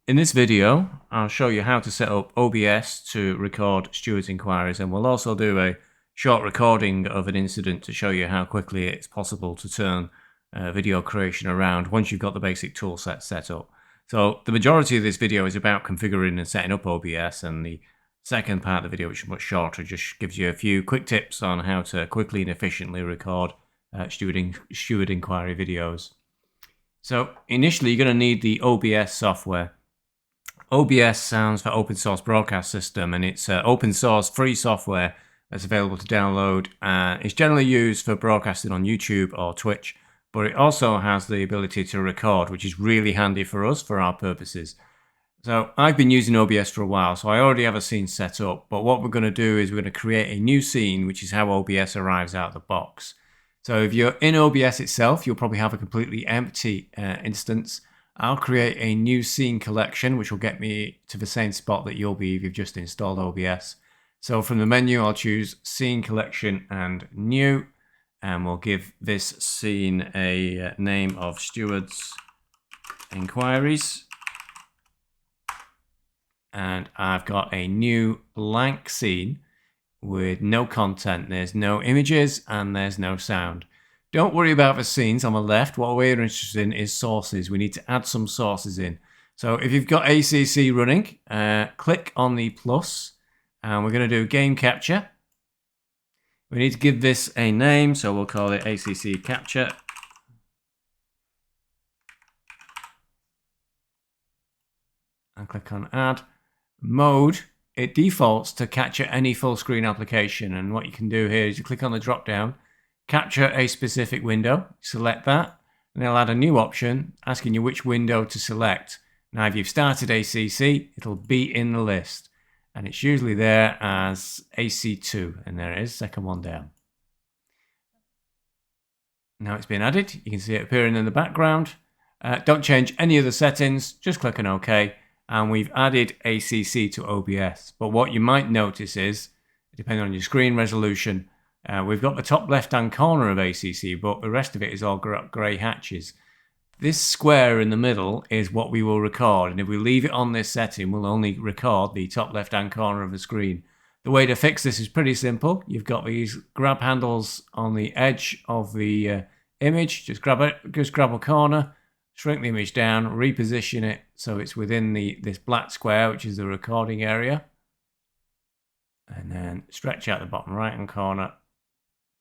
In this video, I'll show you how to set up OBS to record Stewards inquiries, and we'll also do a short recording of an incident to show you how quickly it's possible to turn video creation around once you've got the basic tool set up. So the majority of this video is about configuring and setting up OBS, and the second part of the video, which is much shorter, just gives you a few quick tips on how to quickly and efficiently record Steward inquiry videos. So initially you're going to need the OBS software. OBS stands for Open Source Broadcast System, and it's open source free software that's available to download. It's generally used for broadcasting on YouTube or Twitch, but it also has the ability to record, which is really handy for us for our purposes. So I've been using OBS for a while, so I already have a scene set up, but what we're going to do is we're going to create a new scene, which is how OBS arrives out of the box. So if you're in OBS itself, you'll probably have a completely empty instance. I'll create a new scene collection, which will get me to the same spot that you'll be if you've just installed OBS. So from the menu, I'll choose Scene Collection and New, and we'll give this scene a name of Stewards Enquiries. And I've got a new blank scene with no content. There's no images and there's no sound. Don't worry about the scenes on the left. What we're interested in is sources. We need to add some sources in. So if you've got ACC running, click on the plus, and we're going to do game capture. We need to give this a name, so we'll call it ACC capture. And click on add. Mode, it defaults to capture any full screen application, and what you can do here is you click on the drop down, capture a specific window, select that, and it'll add a new option asking you which window to select. Now if you've started ACC, it'll be in the list, and it's usually there as AC2, and there it is, second one down. Now it's been added, you can see it appearing in the background. Don't change any of the settings, just click on OK, and we've added ACC to OBS. But what you might notice is, depending on your screen resolution, we've got the top left-hand corner of ACC, but the rest of it is all grey hatches. This square in the middle is what we will record, and if we leave it on this setting, we'll only record the top left-hand corner of the screen. The way to fix this is pretty simple. You've got these grab handles on the edge of the image. Just grab a corner, shrink the image down, reposition it so it's within this black square, which is the recording area, and then stretch out the bottom right-hand corner.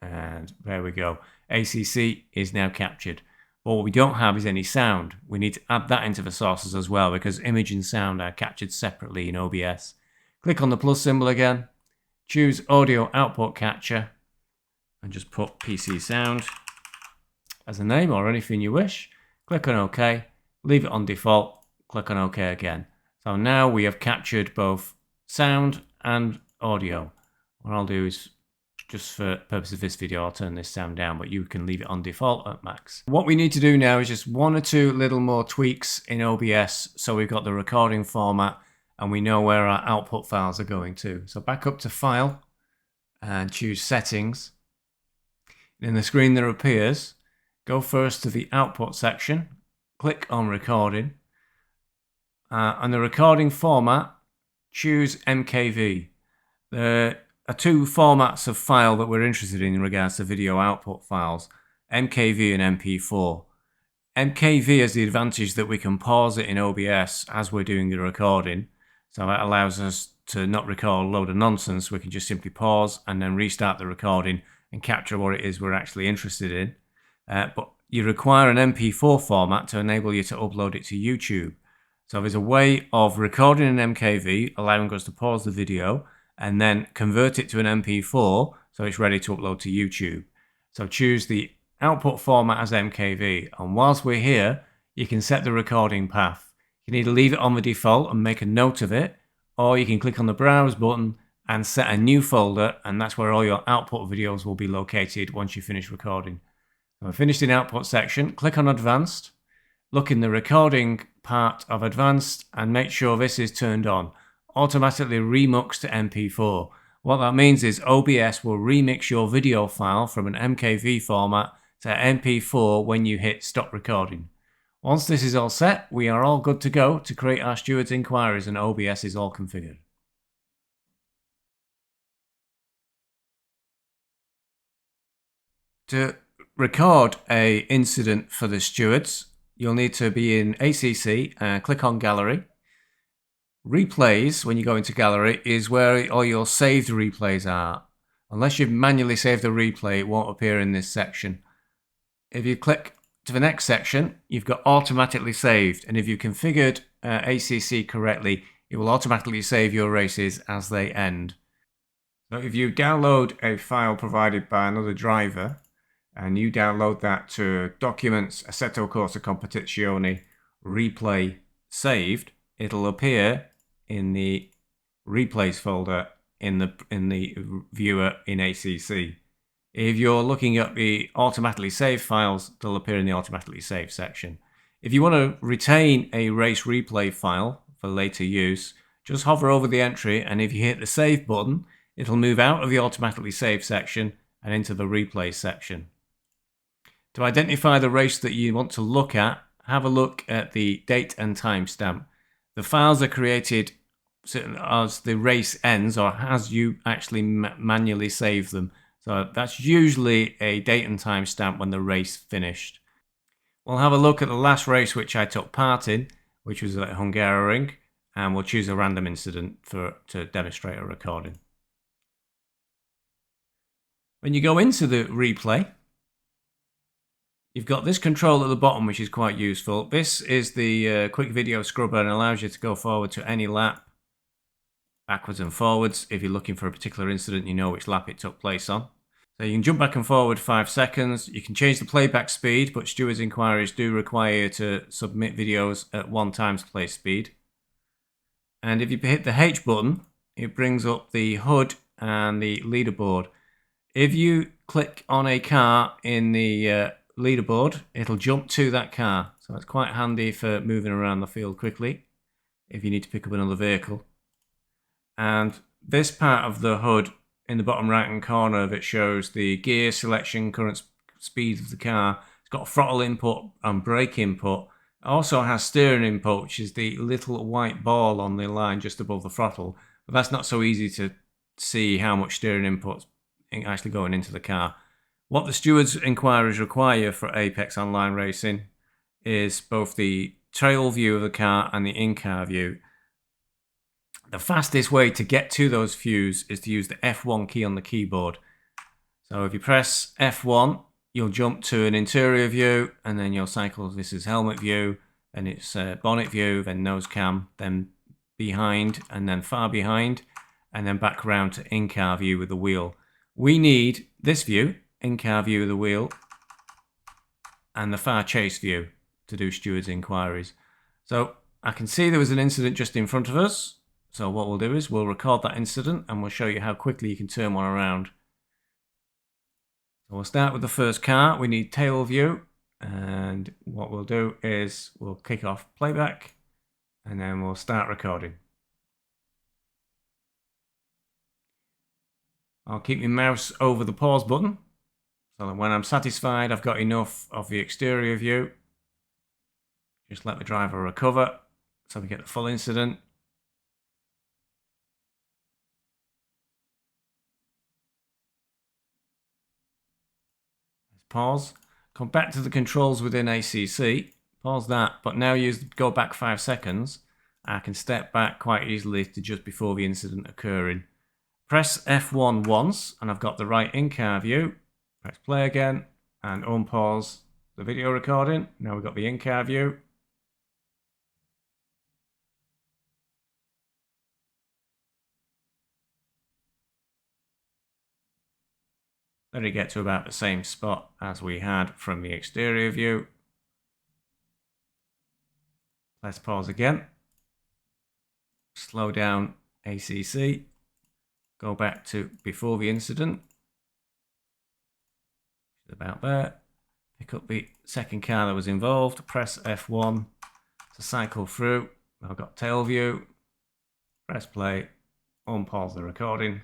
And there we go. ACC is now captured. But what we don't have is any sound. We need to add that into the sources as well, because image and sound are captured separately in OBS. Click on the plus symbol again. Choose Audio Output Capture. And just put PC Sound as a name or anything you wish. Click on OK. Leave it on default. Click on OK again. So now we have captured both sound and audio. What I'll do is, just for the purpose of this video, I'll turn this sound down, but you can leave it on default at max. What we need to do now is just one or two little more tweaks in OBS, so we've got the recording format and we know where our output files are going to. So back up to File and choose Settings. In the screen that appears, go first to the Output section, click on Recording. On the recording format, choose MKV. There are two formats of file that we're interested in regards to video output files, MKV and MP4. MKV has the advantage that we can pause it in OBS as we're doing the recording, so that allows us to not record a load of nonsense. We can just simply pause and then restart the recording and capture what it is we're actually interested in. But you require an MP4 format to enable you to upload it to YouTube. So there's a way of recording an MKV, allowing us to pause the video and then convert it to an MP4 so it's ready to upload to YouTube. So choose the output format as MKV, and whilst we're here, you can set the recording path. You can either leave it on the default and make a note of it, or you can click on the Browse button and set a new folder, and that's where all your output videos will be located once you finish recording. So we're finished in output section, click on Advanced, look in the recording part of Advanced and make sure this is turned on. Automatically remux to MP4. What that means is OBS will remix your video file from an MKV format to MP4 when you hit stop recording. Once this is all set, we are all good to go to create our Stewards inquiries and OBS is all configured. To record a incident for the stewards, you'll need to be in ACC and click on Gallery. Replays, when you go into Gallery, is where all your saved replays are. Unless you've manually saved a replay, it won't appear in this section. If you click to the next section, you've got automatically saved, and if you configured ACC correctly, it will automatically save your races as they end. So if you download a file provided by another driver, and you download that to Documents, Assetto Corsa Competizione, Replay Saved, it'll appear in the Replays folder in the viewer in ACC. If you're looking at the automatically saved files, they'll appear in the automatically saved section. If you want to retain a race replay file for later use, just hover over the entry, and if you hit the save button, it'll move out of the automatically saved section and into the replay section. To identify the race that you want to look at, have a look at the date and timestamp. The files are created as the race ends, or as you actually manually save them. So that's usually a date and timestamp when the race finished. We'll have a look at the last race which I took part in, which was at Hungaroring, and we'll choose a random incident to demonstrate a recording. When you go into the replay, you've got this control at the bottom, which is quite useful. This is the quick video scrubber and allows you to go forward to any lap, backwards and forwards. If you're looking for a particular incident, you know which lap it took place on. So you can jump back and forward 5 seconds. You can change the playback speed, but Stewards inquiries do require you to submit videos at 1x play speed. And if you hit the H button, it brings up the HUD and the leaderboard. If you click on a car in the leaderboard, it'll jump to that car. So it's quite handy for moving around the field quickly if you need to pick up another vehicle. And this part of the HUD in the bottom right hand corner that shows the gear selection, current speed of the car. It's got throttle input and brake input. It also has steering input, which is the little white ball on the line just above the throttle. But that's not so easy to see how much steering input's actually going into the car. What the Stewards inquiries require for Apex Online Racing is both the trail view of the car and the in-car view. The fastest way to get to those views is to use the F1 key on the keyboard. So if you press F1, you'll jump to an interior view, and then you'll cycle. This is helmet view, then it's bonnet view, then nose cam, then behind, and then far behind, and then back around to in-car view with the wheel. We need this view, in-car view of the wheel, and the far chase view to do Stewards inquiries. So I can see there was an incident just in front of us. So what we'll do is we'll record that incident and we'll show you how quickly you can turn one around. So we'll start with the first car. We need tail view, and what we'll do is we'll kick off playback and then we'll start recording. I'll keep my mouse over the pause button so that when I'm satisfied I've got enough of the exterior view, just let the driver recover so we get the full incident. Pause, come back to the controls within ACC, pause that, but now go back 5 seconds. I can step back quite easily to just before the incident occurring. Press F1 once and I've got the right in-car view. Press play again and unpause the video recording. Now we've got the in-car view. Let it get to about the same spot as we had from the exterior view. Let's pause again. Slow down ACC. Go back to before the incident. About there. Pick up the second car that was involved. Press F1 to cycle through. I've got tail view. Press play. Unpause the recording.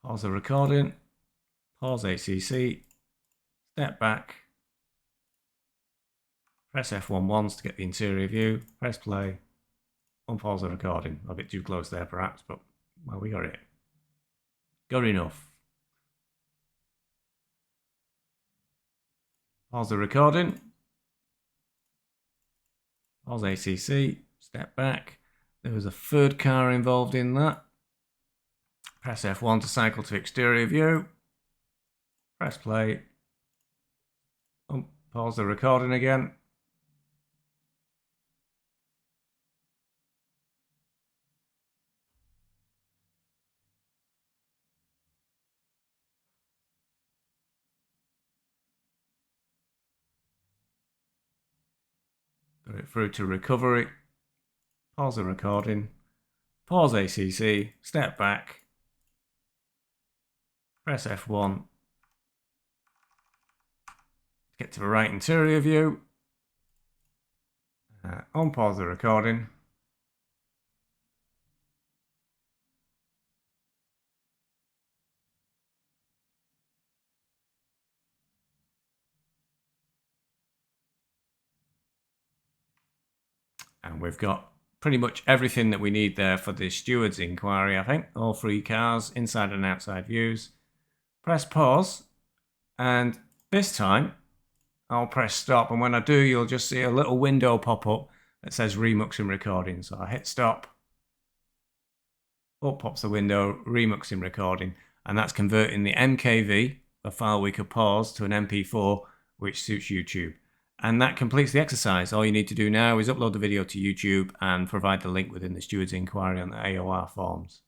Pause the recording. Pause ACC. Step back. Press F1 once to get the interior view. Press play. Unpause the recording. A bit too close there perhaps, but well, we got it. Good enough. Pause the recording. Pause ACC. Step back. There was a third car involved in that. Press F1 to cycle to exterior view. Press play. Pause the recording again. Got it through to recovery. Pause the recording. Pause ACC. Step back. Press F1. Get to the right interior view. Unpause the recording. And we've got pretty much everything that we need there for the Stewards inquiry, I think. All 3 cars, inside and outside views. Press pause. And this time, I'll press stop. And when I do, you'll just see a little window pop up that says Remux and Recording. So I hit stop. Up pops the window, Remux and Recording. And that's converting the MKV, a file we could pause, to an MP4, which suits YouTube. And that completes the exercise. All you need to do now is upload the video to YouTube and provide the link within the Stewards inquiry on the AOR forms.